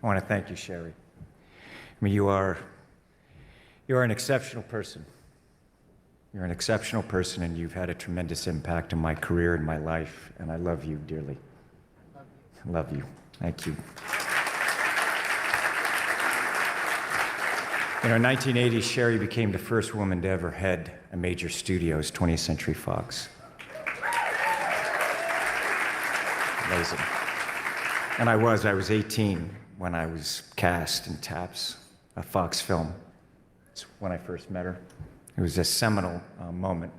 I want to thank you, Sherry. I mean, you are an exceptional person. You're an exceptional person, and you've had a tremendous impact on my career and my life, and I love you dearly. I love you. Thank you. You know, in 1980, Sherry became the first woman to ever head a major studio's 20th Century Fox. Amazing. And I was 18 when I was cast in Taps, a Fox film. It's when I first met her. It was a seminal moment.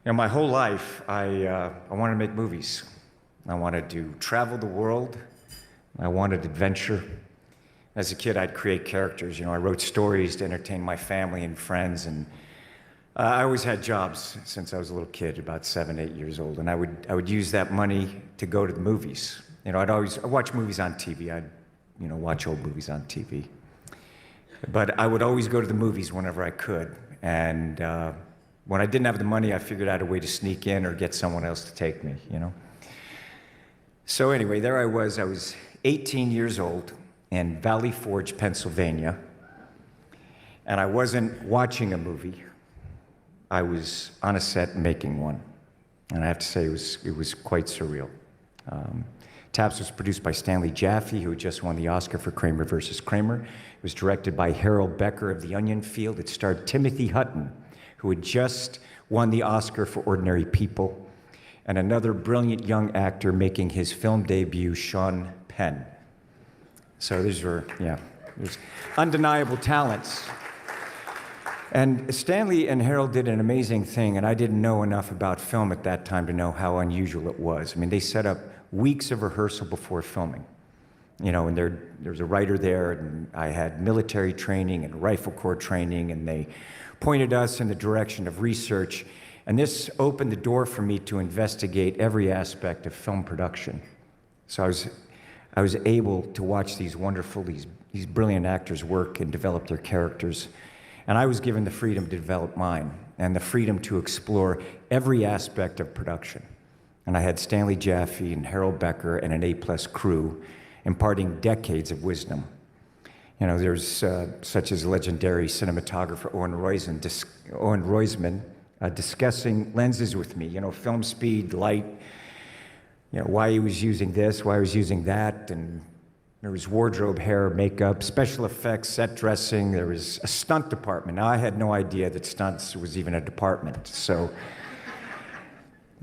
You know, my whole life, I wanted to make movies. I wanted to travel the world. I wanted adventure. As a kid, I'd create characters. You know, I wrote stories to entertain my family and friends, and I always had jobs since I was a little kid, about 7, 8 years old, and I would use that money to go to the movies. You know, I'd watch movies on TV. I'd, you know, watch old movies on TV. But I would always go to the movies whenever I could, and when I didn't have the money, I figured out a way to sneak in or get someone else to take me, you know. So anyway, there I was 18 years old, in Valley Forge, Pennsylvania, and I wasn't watching a movie. I was on a set making one, and I have to say it was quite surreal. Taps was produced by Stanley Jaffe, who had just won the Oscar for Kramer versus Kramer. It was directed by Harold Becker of The Onion Field. It starred Timothy Hutton, who had just won the Oscar for Ordinary People, and another brilliant young actor making his film debut, Sean Penn. So these were, there's undeniable talents. And Stanley and Harold did an amazing thing, and I didn't know enough about film at that time to know how unusual it was. I mean, they set up weeks of rehearsal before filming. You know, and there's a writer there, and I had military training and rifle corps training, and they pointed us in the direction of research, and this opened the door for me to investigate every aspect of film production. So I was able to watch these wonderful, these brilliant actors work and develop their characters. And I was given the freedom to develop mine and the freedom to explore every aspect of production. And I had Stanley Jaffe and Harold Becker and an A-plus crew imparting decades of wisdom. You know, there's such as legendary cinematographer Owen Roizman discussing lenses with me, you know, film speed, light, you know, why he was using this, why he was using that, and there was wardrobe, hair, makeup, special effects, set dressing. There was a stunt department. Now, I had no idea that stunts was even a department. So,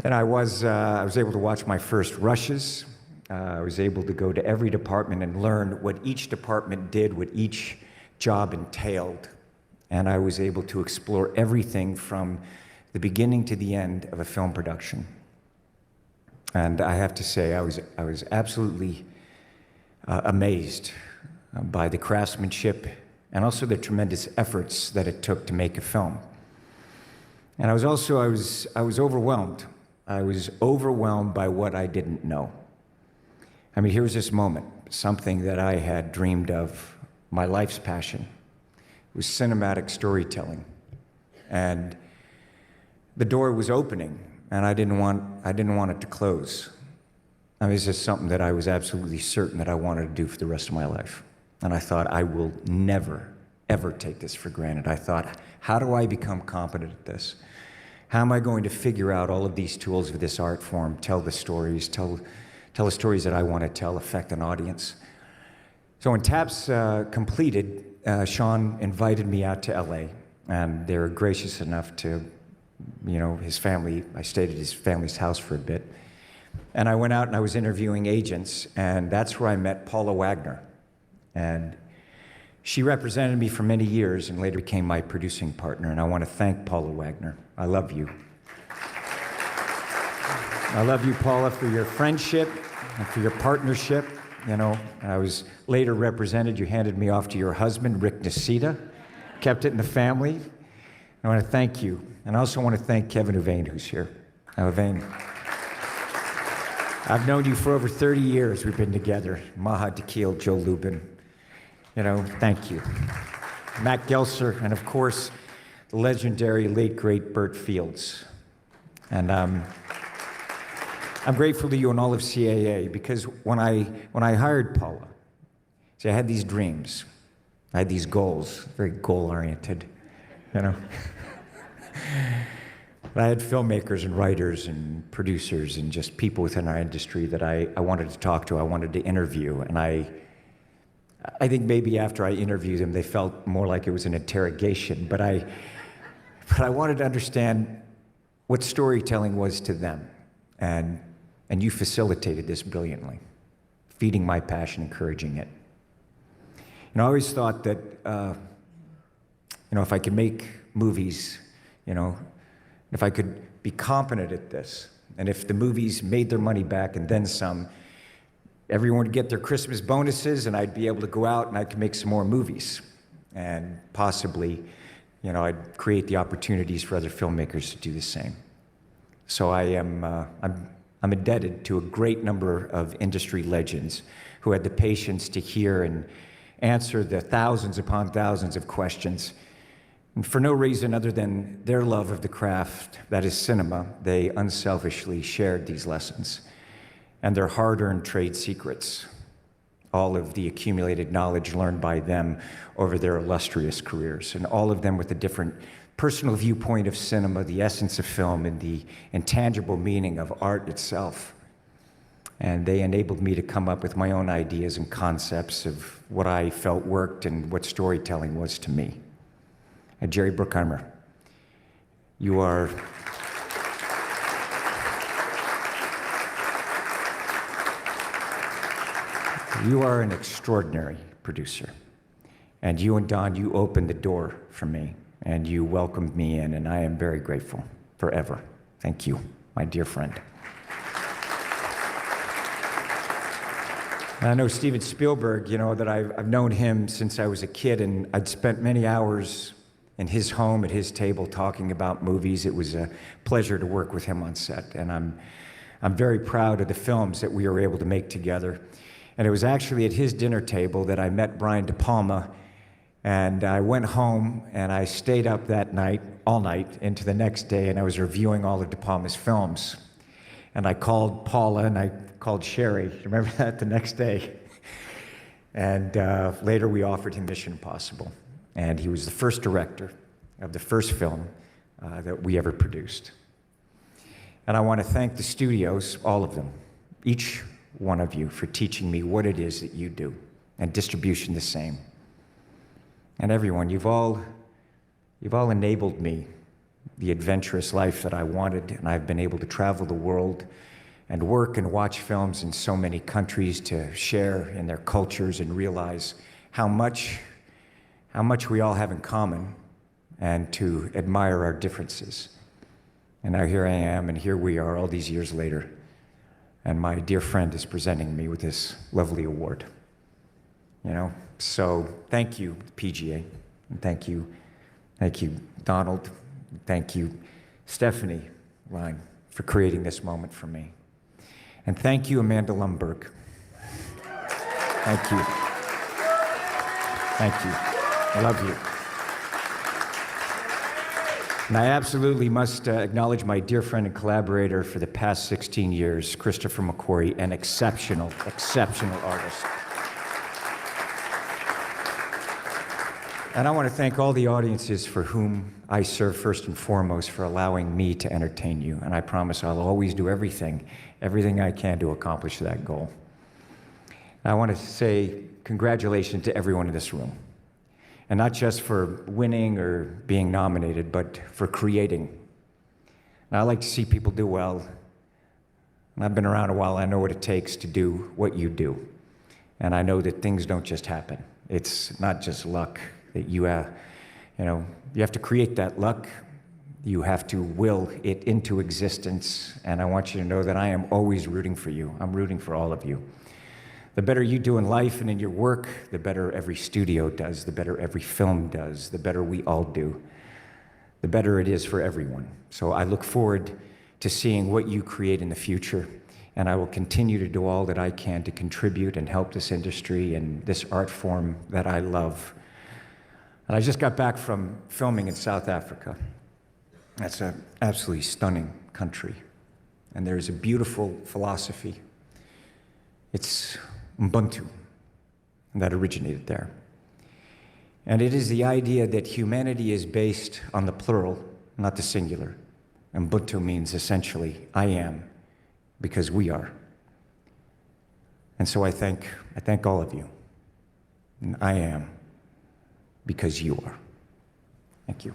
and I was able to watch my first rushes. I was able to go to every department and learn what each department did, what each job entailed. And I was able to explore everything from the beginning to the end of a film production. And I have to say, I was absolutely amazed by the craftsmanship and also the tremendous efforts that it took to make a film. And I was overwhelmed. I was overwhelmed by what I didn't know. I mean, here was this moment, something that I had dreamed of, my life's passion. It was cinematic storytelling. And the door was opening, and I didn't want it to close. I mean, it's just something that I was absolutely certain that I wanted to do for the rest of my life. And I thought, I will never, ever take this for granted. I thought, how do I become competent at this? How am I going to figure out all of these tools of this art form, tell the stories, tell the stories that I want to tell, affect an audience? So when Taps completed, Sean invited me out to LA, and they were gracious enough to, you know, his family, I stayed at his family's house for a bit. And I went out and I was interviewing agents, and that's where I met Paula Wagner. And she represented me for many years and later became my producing partner, and I want to thank Paula Wagner. I love you. I love you, Paula, for your friendship and for your partnership. You know, I was later represented. You handed me off to your husband, Rick Nacita, kept it in the family. I want to thank you. And I also want to thank Kevin Uvain, who's here. Now, Uvain, I've known you for over 30 years. We've been together. Maha Tequil, Joe Lubin. You know, thank you. Matt Gelser, and of course, the legendary late, great Burt Fields. And I'm grateful to you and all of CAA, because when I hired Paula, See, I had these dreams. I had these goals, very goal-oriented, you know. I had filmmakers and writers and producers and just people within our industry that I wanted to talk to, I wanted to interview. And I think maybe after I interviewed them, they felt more like it was an interrogation. But I wanted to understand what storytelling was to them. And you facilitated this brilliantly, feeding my passion, encouraging it. And I always thought that, if I could make movies, if I could be competent at this, and if the movies made their money back and then some, everyone would get their Christmas bonuses and I'd be able to go out and I could make some more movies. And possibly, I'd create the opportunities for other filmmakers to do the same. So I'm indebted to a great number of industry legends who had the patience to hear and answer the thousands upon thousands of questions. And for no reason other than their love of the craft, that is cinema, they unselfishly shared these lessons and their hard-earned trade secrets, all of the accumulated knowledge learned by them over their illustrious careers, and all of them with a different personal viewpoint of cinema, the essence of film, and the intangible meaning of art itself. And they enabled me to come up with my own ideas and concepts of what I felt worked and what storytelling was to me. And Jerry Bruckheimer, you are an extraordinary producer. And you and Don, you opened the door for me, and you welcomed me in, and I am very grateful forever. Thank you, my dear friend. And I know Steven Spielberg, that I've known him since I was a kid, and I'd spent many hours in his home at his table talking about movies. It was a pleasure to work with him on set, and I'm very proud of the films that we were able to make together. And it was actually at his dinner table that I met Brian De Palma, and I went home and I stayed up that night, all night, into the next day, and I was reviewing all of De Palma's films. And I called Paula and I called Sherry, remember that, the next day? And later we offered him Mission Impossible. And he was the first director of the first film that we ever produced. And I want to thank the studios, all of them, each one of you, for teaching me what it is that you do, and distribution the same. And everyone, you've all enabled me the adventurous life that I wanted, and I've been able to travel the world and work and watch films in so many countries to share in their cultures and realize how much we all have in common, and to admire our differences. And now here I am, and here we are all these years later, and my dear friend is presenting me with this lovely award. So thank you, PGA, and thank you, Donald, thank you, Stephanie Line, for creating this moment for me. And thank you, Amanda Lumberg. Thank you. Thank you. I love you. And I absolutely must acknowledge my dear friend and collaborator for the past 16 years, Christopher McQuarrie, an exceptional, exceptional artist. And I want to thank all the audiences for whom I serve first and foremost for allowing me to entertain you. And I promise I'll always do everything I can to accomplish that goal. And I want to say congratulations to everyone in this room. And not just for winning or being nominated, but for creating. And I like to see people do well. And I've been around a while, I know what it takes to do what you do. And I know that things don't just happen. It's not just luck that you have to create that luck. You have to will it into existence. And I want you to know that I am always rooting for you. I'm rooting for all of you. The better you do in life and in your work, the better every studio does, the better every film does, the better we all do, the better it is for everyone. So I look forward to seeing what you create in the future, and I will continue to do all that I can to contribute and help this industry and this art form that I love. And I just got back from filming in South Africa. That's an absolutely stunning country, and there's a beautiful philosophy. It's Ubuntu. that originated there. And it is the idea that humanity is based on the plural, not the singular. And Ubuntu means essentially, I am, because we are. And so I thank all of you. And I am, because you are. Thank you.